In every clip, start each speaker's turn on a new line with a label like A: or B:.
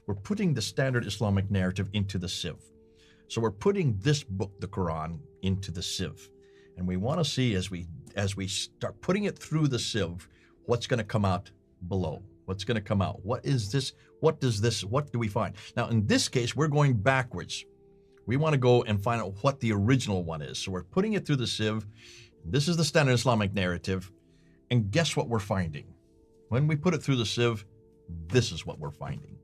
A: we're putting the standard Islamic narrative into the Sieve. So we're putting this book, the Quran, into the Sieve. And we want to see as we start putting it through the Sieve, what's going to come out below. What's going to come out? What is this? What do we find? Now, in this case, we're going backwards. We want to go and find out what the original one is. So we're putting it through the Sieve. This is the standard Islamic narrative. And guess what we're finding? When we put it through the Sieve, this is what we're finding.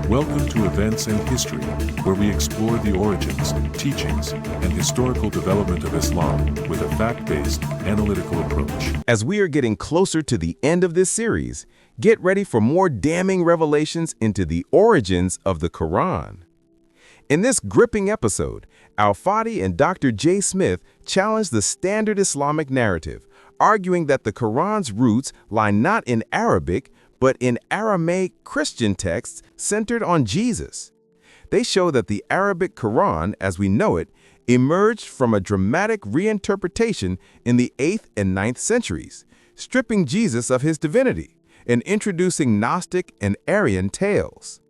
B: Welcome to Events and History, where we explore the origins, teachings, and historical development of Islam with a fact-based, analytical approach.
C: As we are getting closer to the end of this series, get ready for more damning revelations into the origins of the Quran. In this gripping episode, Al-Fadi and Dr. J. Smith challenge the standard Islamic narrative, arguing that the Quran's roots lie not in Arabic, but in Aramaic Christian texts centered on Jesus. They show that the Arabic Quran, as we know it, emerged from a dramatic reinterpretation in the 8th and 9th centuries, stripping Jesus of his divinity and introducing Gnostic and Arian tales.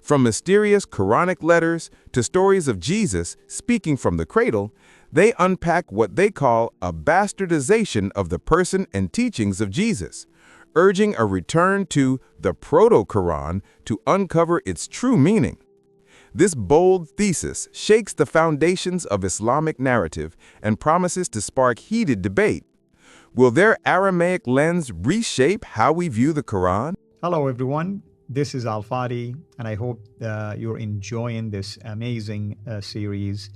C: From mysterious Quranic letters to stories of Jesus speaking from the cradle, they unpack what they call a bastardization of the person and teachings of Jesus, urging a return to the Proto-Quran to uncover its true meaning. This bold thesis shakes the foundations of Islamic narrative and promises to spark heated debate. Will their Aramaic lens reshape how we view the Quran?
D: Hello, everyone. This is Al-Fadi, and I hope you're enjoying this amazing series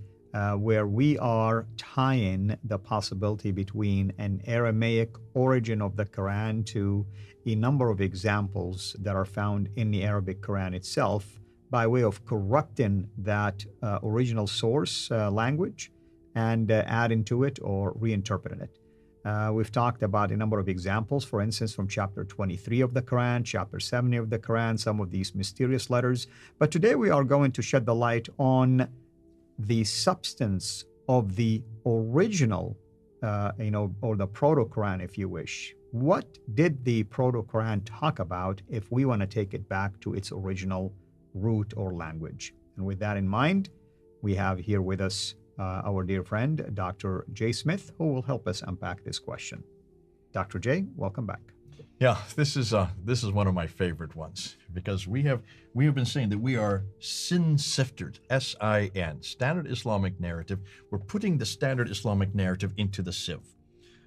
D: where we are tying the possibility between an Aramaic origin of the Quran to a number of examples that are found in the Arabic Quran itself by way of corrupting that original source language and adding to it or reinterpreting it. We've talked about a number of examples, for instance, from chapter 23 of the Quran, chapter 70 of the Quran, some of these mysterious letters. But today we are going to shed the light on the substance of the original, or the Proto-Quran, if you wish. What did the Proto-Quran talk about if we want to take it back to its original root or language? And with that in mind, we have here with us our dear friend, Dr. J. Smith, who will help us unpack this question. Dr. J, welcome back.
A: Yeah, this is one of my favorite ones because we have been saying that we are sin-sifted, S-I-N, standard Islamic narrative. We're putting the standard Islamic narrative into the Sieve.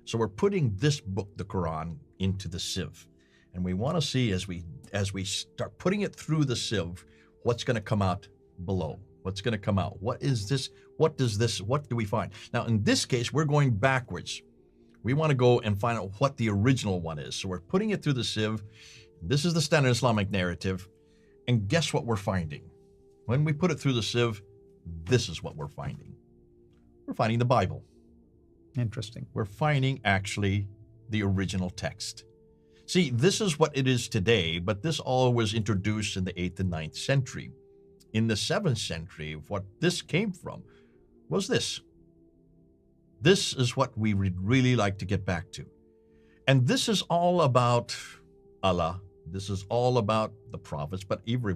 A: So we're putting this book, the Quran, into the Sieve. And we want to see as we start putting it through the Sieve, what's going to come out below. What's going to come out? What is this? What do we find? Now, in this case, we're going backwards. We want to go and find out what the original one is. So we're putting it through the Sieve. This is the standard Islamic narrative. And guess what we're finding? When we put it through the Sieve, this is what we're finding. We're finding the Bible.
D: Interesting.
A: We're finding actually the original text. See, this is what it is today, but this all was introduced in the 8th and 9th century. In the 7th century, what this came from was this. This is what we would really like to get back to. And this is all about Allah. This is all about the prophets, but even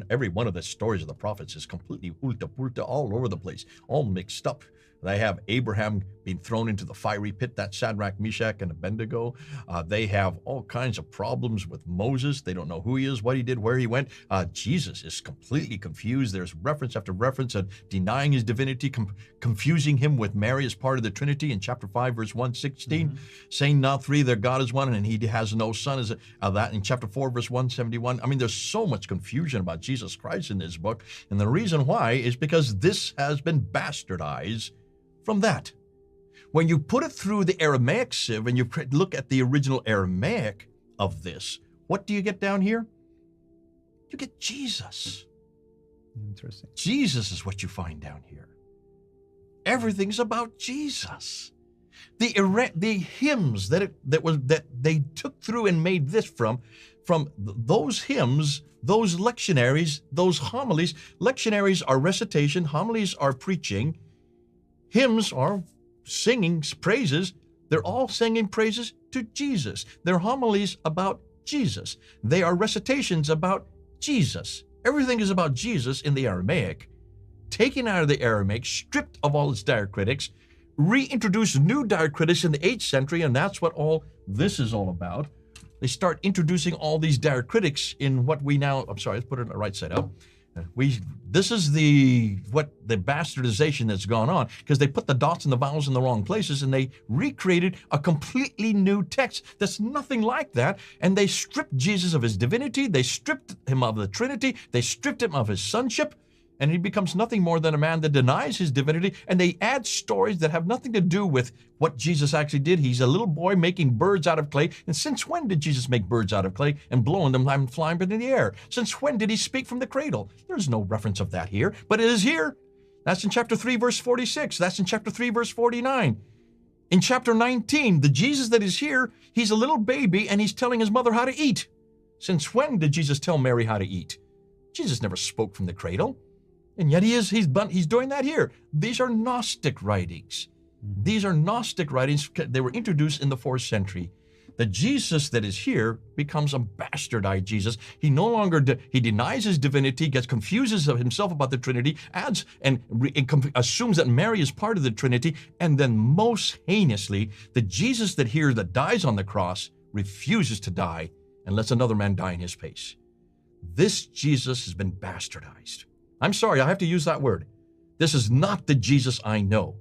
A: every one of the stories of the prophets is completely ulta-pulta, all over the place, all mixed up. They have Abraham being thrown into the fiery pit, that's Shadrach, Meshach, and Abednego. They have all kinds of problems with Moses. They don't know who he is, what he did, where he went. Jesus is completely confused. There's reference after reference of denying his divinity, confusing him with Mary as part of the Trinity in chapter 5, verse 116, saying not three, their God is one, and he has no son. Is that in chapter 4, verse 171. I mean, there's so much confusion about Jesus Christ in this book. And the reason why is because this has been bastardized from that. When you put it through the Aramaic sieve and you look at the original Aramaic of this, what do you get down here? You get Jesus.
D: Interesting.
A: Jesus is what you find down here. Everything's about Jesus. The hymns that they took through and made this from those hymns, those lectionaries, those homilies. Lectionaries are recitation, homilies are preaching, hymns are singing praises. They're all singing praises to Jesus. They're homilies about Jesus. They are recitations about Jesus. Everything is about Jesus in the Aramaic. Taken out of the Aramaic, stripped of all its diacritics, reintroduced new diacritics in the 8th century, and that's what all this is all about. They start introducing all these diacritics in what we now, I'm sorry, let's put it on the right side up. This is the bastardization that's gone on, because they put the dots and the vowels in the wrong places, and they recreated a completely new text that's nothing like that. And they stripped Jesus of his divinity, they stripped him of the Trinity, they stripped him of his sonship, and he becomes nothing more than a man that denies his divinity. And they add stories that have nothing to do with what Jesus actually did. He's a little boy making birds out of clay. And since when did Jesus make birds out of clay and blowing them and flying them in the air? Since when did he speak from the cradle? There's no reference of that here, but it is here. That's in chapter 3, verse 46. That's in chapter 3, verse 49. In chapter 19, the Jesus that is here, he's a little baby and he's telling his mother how to eat. Since when did Jesus tell Mary how to eat? Jesus never spoke from the cradle. And yet he's doing that here. These are Gnostic writings. These are Gnostic writings. They were introduced in the 4th century. The Jesus that is here becomes a bastardized Jesus. He no longer, he denies his divinity, gets confuses of himself about the Trinity, adds and assumes that Mary is part of the Trinity, and then most heinously, the Jesus that here that dies on the cross refuses to die and lets another man die in his place. This Jesus has been bastardized. I'm sorry, I have to use that word. This is not the Jesus I know.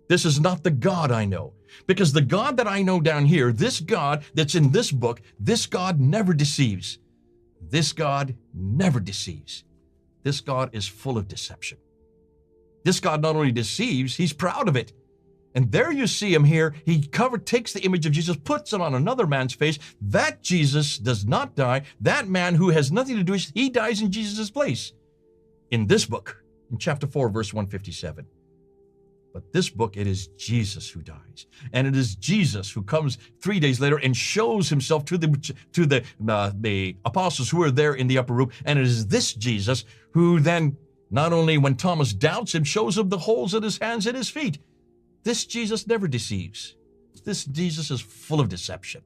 A: This is not the God I know. Because the God that I know down here, this God that's in this book, this God never deceives. This God never deceives. This God is full of deception. This God not only deceives, he's proud of it. And there you see him here. He takes the image of Jesus, puts it on another man's face. That Jesus does not die. That man who has nothing to do with it, he dies in Jesus' place. In this book, in chapter 4, verse 157. But this book, it is Jesus who dies. And it is Jesus who comes 3 days later and shows himself to the apostles who are there in the upper room. And it is this Jesus who then, not only when Thomas doubts him, shows him the holes in his hands and his feet. This Jesus never deceives. This Jesus is full of deception.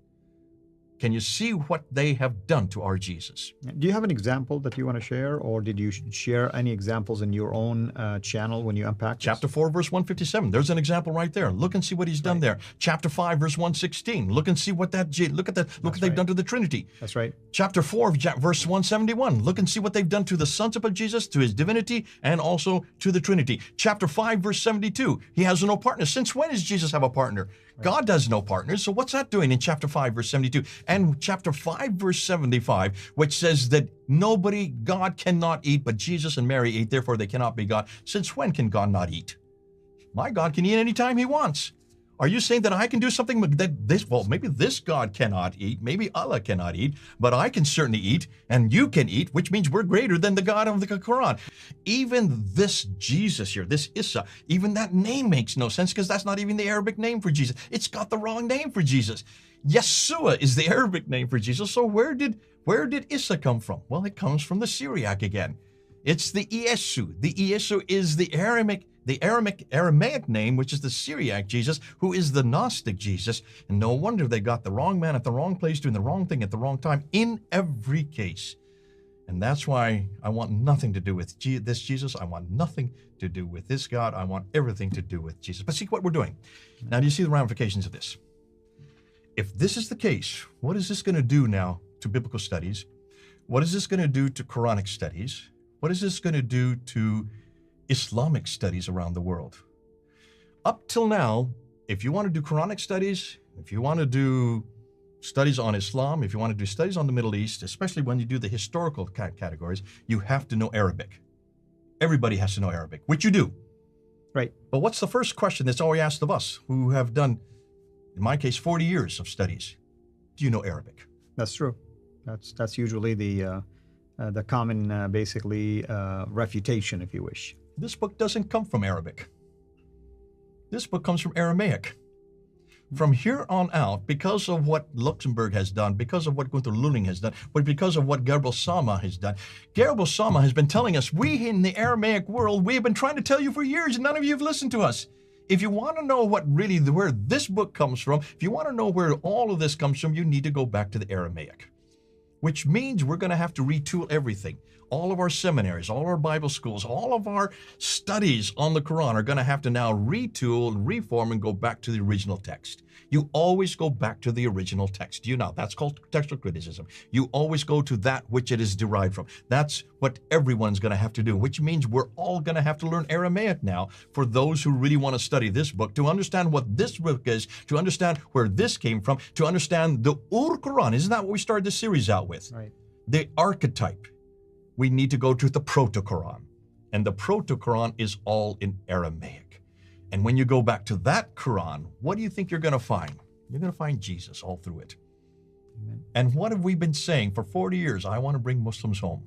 A: Can you see what they have done to our Jesus?
D: Do you have an example that you want to share, or did you share any examples in your own channel when you unpacked
A: Chapter 4, verse 157. There's an example right there. Look and see what he's done there. Chapter 5, verse 116. Look and see what look what they've done to the Trinity.
D: That's right.
A: Chapter 4, verse 171. Look and see what they've done to the sonship of Jesus, to his divinity, and also to the Trinity. Chapter 5, verse 72. He has no partner. Since when does Jesus have a partner? Right. God has no partners. So what's that doing in chapter 5, verse 72? And chapter 5, verse 75, which says that God cannot eat, but Jesus and Mary ate, therefore they cannot be God. Since when can God not eat? My God can eat anytime he wants. Are you saying that I can do something that maybe this God cannot eat, maybe Allah cannot eat, but I can certainly eat, and you can eat, which means we're greater than the God of the Quran. Even this Jesus here, this Isa, even that name makes no sense, because that's not even the Arabic name for Jesus. It's got the wrong name for Jesus. Yeshua is the Arabic name for Jesus. So where did Isa come from? Well, it comes from the Syriac again. It's the Iesu. The Iesu is the Aramaic name, which is the Syriac Jesus, who is the Gnostic Jesus. And no wonder they got the wrong man at the wrong place, doing the wrong thing at the wrong time in every case. And that's why I want nothing to do with this Jesus. I want nothing to do with this God. I want everything to do with Jesus. But see what we're doing. Now, do you see the ramifications of this? If this is the case, what is this going to do now to biblical studies? What is this going to do to Quranic studies? What is this going to do to Islamic studies around the world? Up till now, if you want to do Quranic studies, if you want to do studies on Islam, if you want to do studies on the Middle East, especially when you do the historical categories, you have to know Arabic. Everybody has to know Arabic, which you do.
D: Right.
A: But what's the first question that's always asked of us who have done, in my case, 40 years of studies? Do you know Arabic?
D: That's true. That's usually the common, refutation, if you wish.
A: This book doesn't come from Arabic. This book comes from Aramaic. From here on out, because of what Luxembourg has done, because of what Gunther Lulling has done, but because of what Gerbel Sama has done, Gerbel Sama has been telling us, we in the Aramaic world, we have been trying to tell you for years, and none of you have listened to us. If you want to know where this book comes from, if you want to know where all of this comes from, you need to go back to the Aramaic, which means we're going to have to retool everything. All of our seminaries, all our Bible schools, all of our studies on the Quran are going to have to now retool and reform and go back to the original text. You always go back to the original text. You know, that's called textual criticism. You always go to that which it is derived from. That's what everyone's going to have to do, which means we're all going to have to learn Aramaic now for those who really want to study this book, to understand what this book is, to understand where this came from, to understand the Quran. Isn't that what we started this series out with?
D: Right.
A: The archetype. We need to go to the Proto-Quran. And the Proto-Quran is all in Aramaic. And when you go back to that Quran, what do you think you're going to find? You're going to find Jesus all through it.
D: Amen.
A: And what have we been saying for 40 years? I want to bring Muslims home.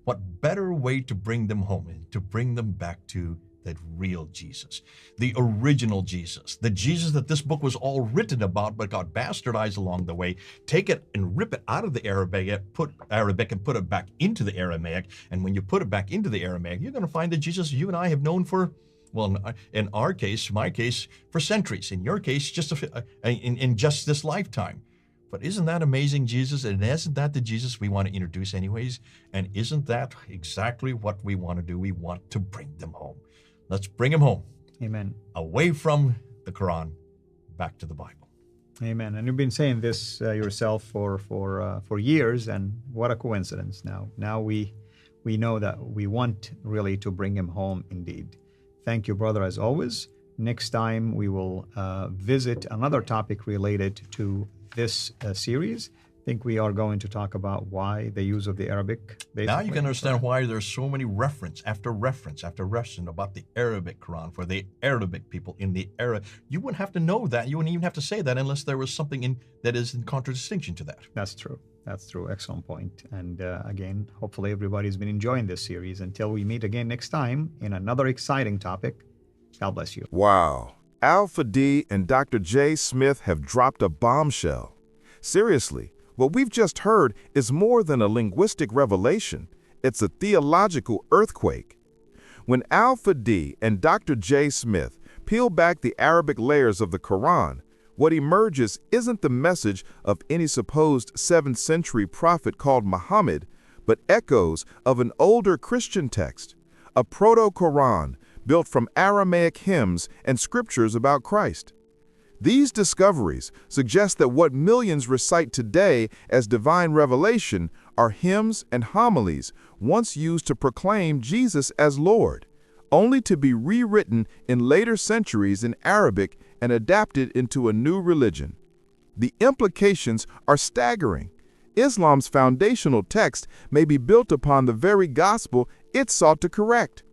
A: What better way to bring them home than to bring them back to that real Jesus, the original Jesus, the Jesus that this book was all written about but got bastardized along the way. Take it and rip it out of the Arabic and put it back into the Aramaic. And when you put it back into the Aramaic, you're going to find the Jesus you and I have known for, well, in our case, my case, for centuries. In your case, just in just this lifetime. But isn't that amazing, Jesus? And isn't that the Jesus we want to introduce anyways? And isn't that exactly what we want to do? We want to bring them home. Let's bring them home.
D: Amen.
A: Away from the Quran, back to the Bible.
D: Amen. And you've been saying this yourself for years, and what a coincidence now. Now we know that we want really to bring him home indeed. Thank you, brother, as always. Next time we will visit another topic related to this series. I think we are going to talk about why the use of the Arabic.
A: Now you can understand why there's so many reference after reference after reference about the Arabic Quran for the Arabic people in the Arab. You wouldn't have to know that. You wouldn't even have to say that unless there was something that is in contradistinction to that.
D: That's true. That's true. Excellent point. And again, hopefully everybody's been enjoying this series. Until we meet again next time in another exciting topic. God bless you.
C: Wow. Al-Fadi and Dr. J. Smith have dropped a bombshell. Seriously, what we've just heard is more than a linguistic revelation. It's a theological earthquake. When Al-Fadi and Dr. J. Smith peel back the Arabic layers of the Quran, what emerges isn't the message of any supposed 7th century prophet called Muhammad, but echoes of an older Christian text, a Proto-Quran built from Aramaic hymns and scriptures about Christ. These discoveries suggest that what millions recite today as divine revelation are hymns and homilies once used to proclaim Jesus as Lord, only to be rewritten in later centuries in Arabic and adapted into a new religion. The implications are staggering. Islam's foundational text may be built upon the very gospel it sought to correct.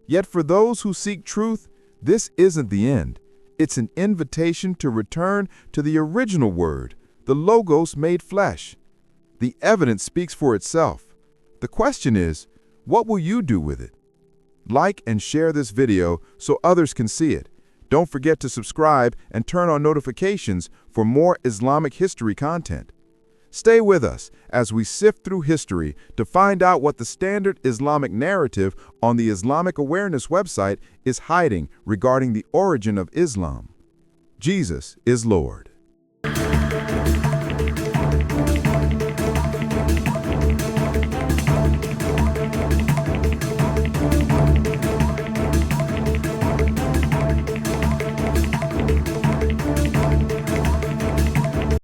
C: Yet for those who seek truth, this isn't the end. It's an invitation to return to the original word, the Logos made flesh. The evidence speaks for itself. The question is, what will you do with it? Like and share this video so others can see it. Don't forget to subscribe and turn on notifications for more Islamic history content. Stay with us as we sift through history to find out what the standard Islamic narrative on the Islamic Awareness website is hiding regarding the origin of Islam. Jesus is Lord.